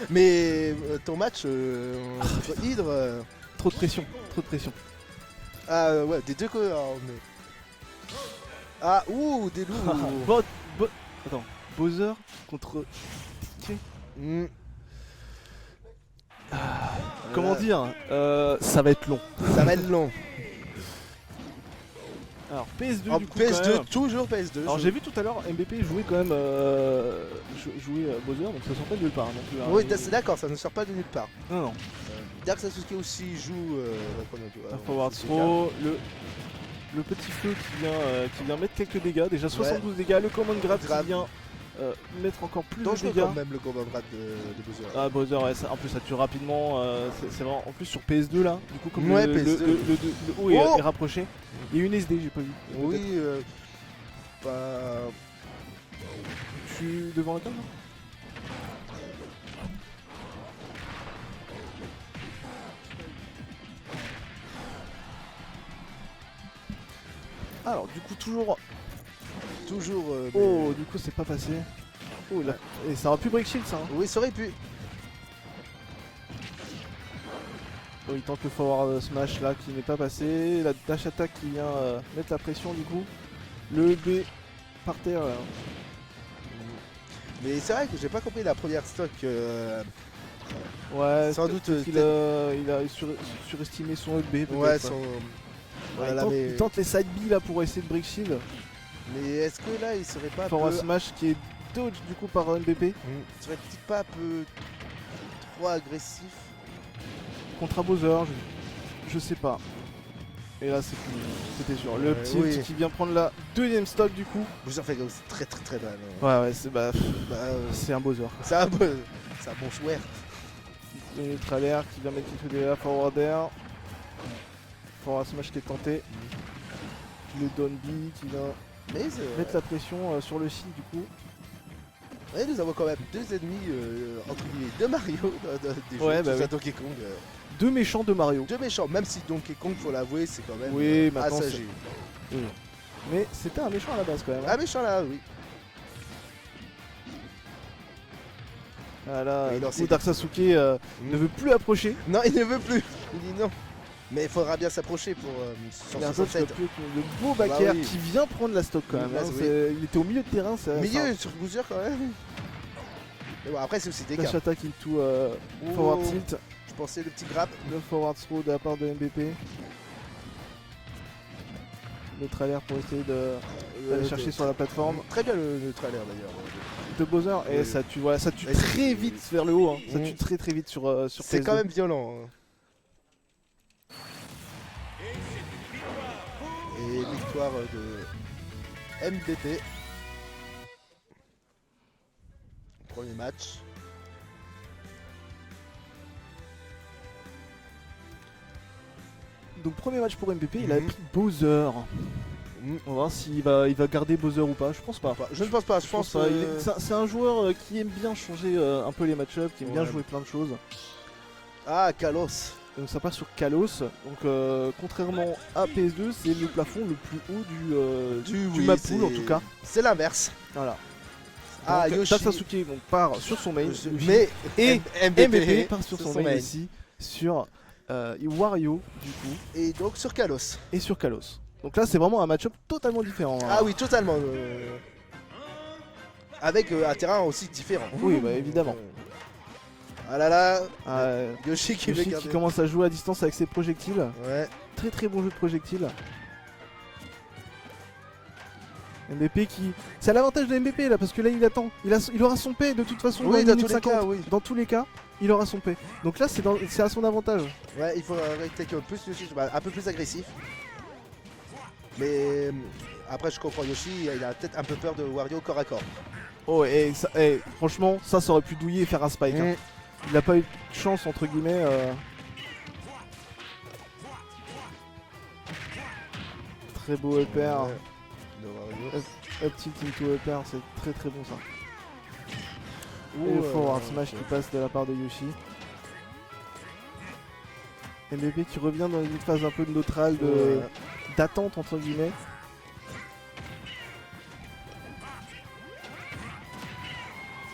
Mais ton match contre Hydre. Trop de pression, trop de pression. Ah ouais, des deux côtés. Ah, ouh, des loups. Attends, Bowser contre... Mm. Comment dire ça va être long. Ça va être long. Alors PS2 En du coup PS2, quand même. toujours PS2. Alors j'ai vu tout à l'heure MBP jouer quand même jouer Bowser, donc ça sort pas de nulle part non plus. Hein. Oui, c'est d'accord, ça ne sort pas de nulle part. Non, non. Dark Sasuke aussi joue. Forward throw, le petit feu qui vient mettre quelques dégâts, déjà 72 dégâts, le command grab qui vient mettre encore plus de dégâts. Quand même le combat grade de Bowser. Ah Bowser, ouais, en plus ça tue rapidement, c'est vraiment, en plus sur PS2 là, du coup comme Ouais, le PS2. haut est rapproché, il y a une SD, j'ai pas vu. Oui, Je suis devant la table là. Alors du coup toujours... Oh du coup c'est pas passé. Oh là. Et ça aurait pu break shield ça hein. Oui, ça aurait pu. Oh, il tente le forward smash là qui n'est pas passé. La dash attack qui vient mettre la pression du coup. Le B par terre là. Mais c'est vrai que j'ai pas compris la première stock. Ouais, sans doute. Il a surestimé son EB. Ouais, Voilà, il tente les side B là pour essayer de break shield. Mais est-ce que là il serait pas forward smash qui est dodge du coup par MVP. Serait peut-être pas un peu trop agressif contre Bowser, je sais pas. Et là c'est fini, c'était sûr. Le petit qui vient prendre la deuxième stock du coup. Bowser fait très très mal. Ouais c'est un Bowser. C'est un bon joueur. Le neutral air qui vient mettre quelques dégâts forward air. Forward smash qui est tenté. Le down B qui vient mettre la pression sur le C du coup. Ouais, nous avons quand même deux ennemis entre guillemets de Mario des jeux, Donkey Kong. Deux méchants de Mario. Deux méchants, même si Donkey Kong, faut l'avouer, c'est quand même passager. Oui. Mais c'était un méchant à la base quand même. Un méchant là, oui. Voilà, Dark Sasuke ne veut plus approcher. Non, il ne veut plus. Il dit non. Mais il faudra bien s'approcher pour le beau backer qui vient prendre la stock quand même. Il était au milieu de terrain. Milieu sur Bowser quand même. Mais bon, après c'est aussi des dash attack into forward tilt. Je pensais le petit grab. Le forward throw de la part de MVP. Le trailer pour essayer d'aller chercher sur la plateforme. Très bien le trailer d'ailleurs. De Bowser. Et ça tue, ça tue très vite vers le haut. Hein. Ça tue très très vite sur c'est quand même violent. Et victoire de MVP. Premier match. Donc premier match pour MVP, il a pris Bowser. On va voir s'il va garder Bowser ou pas, je pense pas. Je ne pense pas, je pense pas. C'est un joueur qui aime bien changer un peu les match-ups, qui aime bien jouer plein de choses. Ah, Kalos. Donc ça part sur Kalos, donc contrairement à PS2, c'est le plafond le plus haut du map pool en tout cas. C'est l'inverse. Voilà. Ah, Yoshi Sasuke part sur son main, mais et MVP part sur son main ici, sur Wario du coup. Et donc sur Kalos. Et sur Kalos. Donc là c'est vraiment un match-up totalement différent. Hein. Ah oui, totalement. Avec un terrain aussi différent. Oui, bah évidemment. Ah là là, Yoshi qui commence à jouer à distance avec ses projectiles. Ouais. Très très bon jeu de projectiles. MVP qui... C'est à l'avantage de MVP là parce que là il attend. Il aura son paix de toute façon dans tous les cas, Dans tous les cas, il aura son paix. Donc là c'est à son avantage. Ouais, il faut être un peu plus agressif. Mais après je comprends Yoshi, il a peut-être un peu peur de Wario corps à corps. Oh et franchement ça aurait pu douiller et faire un spike. Hein. Il n'a pas eu de chance entre guillemets. Très beau upper. Up tilt into upper, c'est très très bon ça. Et le forward smash qui passe de la part de Yoshi. MVP qui revient dans une phase un peu de neutrale, d'attente entre guillemets.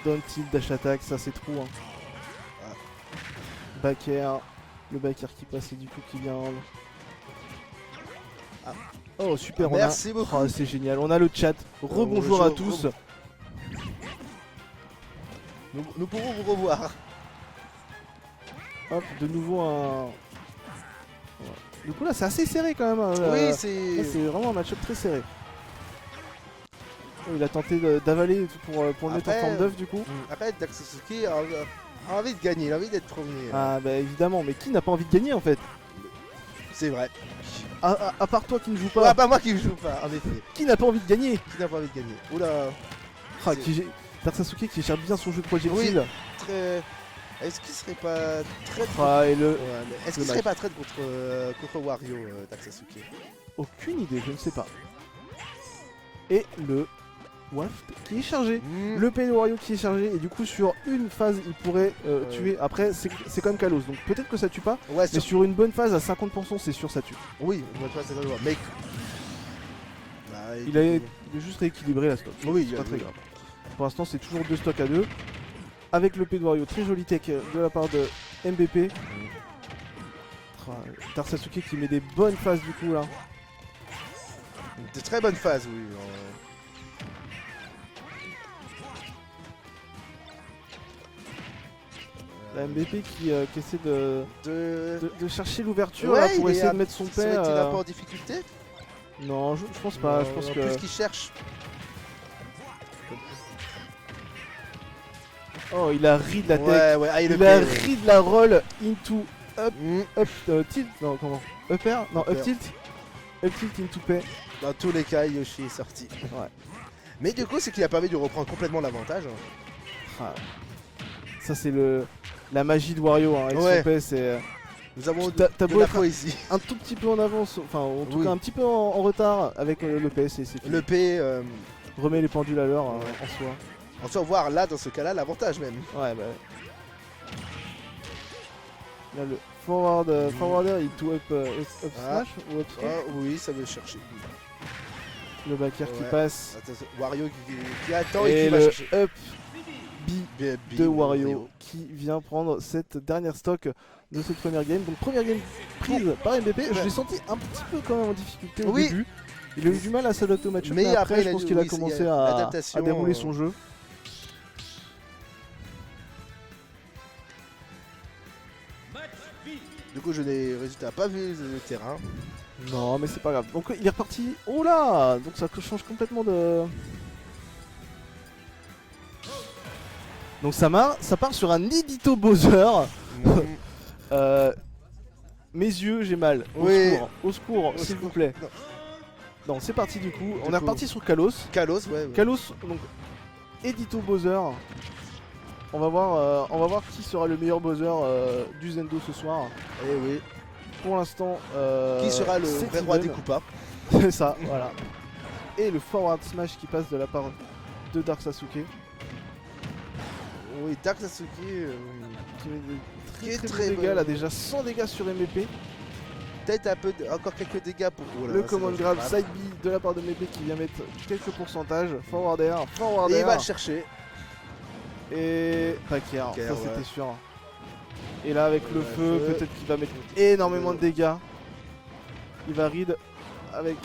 Down tilt, dash attack, ça c'est trop. Hein. backer. Le backer qui passe et du coup qui vient. Ah. Oh super, merci beaucoup. Oh, c'est génial, on a le chat. Rebonjour à tous. Nous pourrons vous revoir. Hop, de nouveau un... Du coup là c'est assez serré quand même. Hein, oui, c'est vraiment un match-up très serré. Oh, il a tenté d'avaler pour le mettre en forme d'œuf du coup. Après, Dark Sasuke a envie de gagner, il a envie d'être premier. Ah bah évidemment, mais qui n'a pas envie de gagner en fait? C'est vrai. À part toi qui ne joue pas. Ah, pas moi qui ne joue pas, en effet. Qui n'a pas envie de gagner? Qui n'a pas envie de gagner? Oula. Ah, Dark Sasuke qui gère bien son jeu de projectile. Oui, très... Est-ce qu'il serait pas très... Ah, et le... Ouais, est-ce qu'il serait pas très contre Wario, Dark Sasuke? Aucune idée, je ne sais pas. Et le Waft qui est chargé. Le P de Wario qui est chargé. Et du coup, sur une phase, il pourrait tuer. Après, c'est quand même Kalos. Donc peut-être que ça tue pas. Ouais, mais sur une bonne phase à 50%, c'est sûr ça tue. Oui, une bonne phase, c'est très mais... Il est juste rééquilibré la stock. Oui, c'est pas très grave. Pour l'instant, c'est toujours 2 stocks à 2. Avec le P de Wario, très joli tech de la part de MVP. Dark Sasuke qui met des bonnes phases du coup là. De très bonnes phases, oui. La MVP qui essaie de chercher l'ouverture ouais, pour essayer de mettre son P. Il est un peu en difficulté? Non, je pense pas. Je pense que. Plus qu'il cherche. Oh, il a read la tech. Ouais, ah, il a read la roll into up, tilt. Non, comment? Up air? Non, up tilt. Up tilt into P. Dans tous les cas, Yoshi est sorti. Ouais. Mais du coup, c'est qu'il a permis de reprendre complètement l'avantage. Ah. Ça, c'est la magie de Wario. Hein, avec son P, c'est. Nous avons de la poésie. Un tout petit peu en avance, enfin, en tout cas, un petit peu en retard avec le P. Le P. Remet les pendules à l'heure en soi. On peut voir là, dans ce cas-là, l'avantage même. Ouais, bah. Là, le forwarder, il tout up smash ou up smash. Oui, ça veut chercher. Le backer qui passe. Attention, Wario qui attend et qui le va chercher. Up B de Wario qui vient prendre cette dernière stock de cette première game. Donc première game prise par MVP. Je l'ai senti un petit peu quand même en difficulté au début. Il a eu du mal à s'adapter au match. Mais après, je pense qu'il a commencé à dérouler son jeu. Du coup, je n'ai résultat pas vu le terrain. Non, mais c'est pas grave. Donc il est reparti. Oh là! Donc ça change complètement de. Donc ça part sur un Edito Bowser. Mes yeux, j'ai mal. Au secours, s'il vous plaît. Non, c'est parti du coup. On est reparti sur Kalos. Kalos, ouais. Kalos, donc Edito Bowser. On va voir qui sera le meilleur Bowser du Zendo ce soir. Et oui. Pour l'instant, qui sera le vrai roi des Koopas? C'est ça, voilà. Et le forward smash qui passe de la part de Dark Sasuke. Oui, Dark Sasuke qui met des très dégâts là, déjà 100 dégâts sur MVP. Peut-être un peu encore quelques dégâts pour le command grab side B de la part de MVP qui vient mettre quelques pourcentages. Forward air. Et il va le chercher. Et Packer, ça c'était sûr. Et là avec le feu, peut-être qu'il va mettre énormément de dégâts. Il va read avec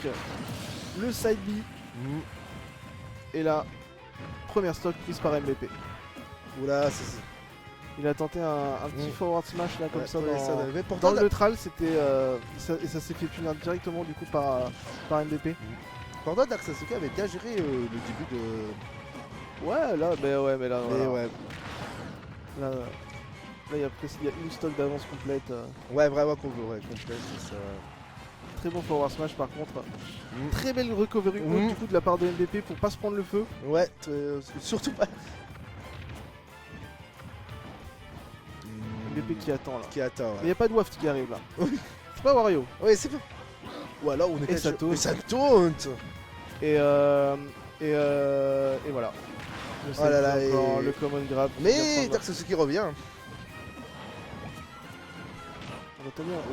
le side B. Et là, première stock prise par MVP. Oula, il a tenté un petit forward smash là comme ça dans le neutral, c'était et ça s'est fait punir directement du coup par MVP. Pourtant Dark Sasuke avait bien géré le début de... Ouais là, mais là ouais. Là il y a une stock d'avance complète. Ouais, vraiment complète. Ça... Très bon forward smash par contre. Très belle recovery du coup de la part de MVP pour pas se prendre le feu. Ouais, surtout pas. MVP qui attend là. Qui attend, ouais. Mais il n'y a pas de waft qui arrive là. C'est pas Wario. Oui, c'est pas. Ou alors on est ça taunt. Ça taunt. Et voilà. Oh là là, le common grab. Mais Dark Sasuke revient.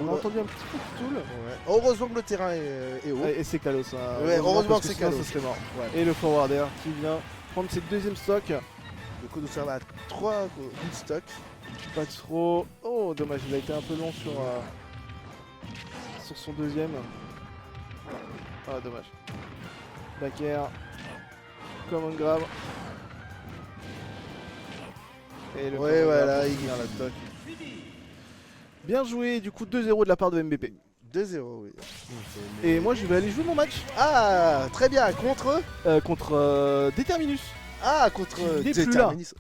On a entendu un petit coup de tool. Ouais. Heureusement que le terrain est haut. Et c'est Kalos. Ouais, heureusement que c'est Kalos. Ce serait mort. Ouais. Et le forwarder qui vient prendre ses deuxième stock. Du coup, nous sommes à 3 d'une stock. Pas trop. Oh, dommage, il a été un peu long sur son deuxième. Ah, dommage. Back air. Common grab. Et le Ouais, voilà, il vient la toque. Bien joué, du coup 2-0 de la part de MBP. 2-0, oui. Et moi je vais aller jouer mon match. Ah, très bien, contre Contre Determinus. Ah, contre Il est plus là. Determinus.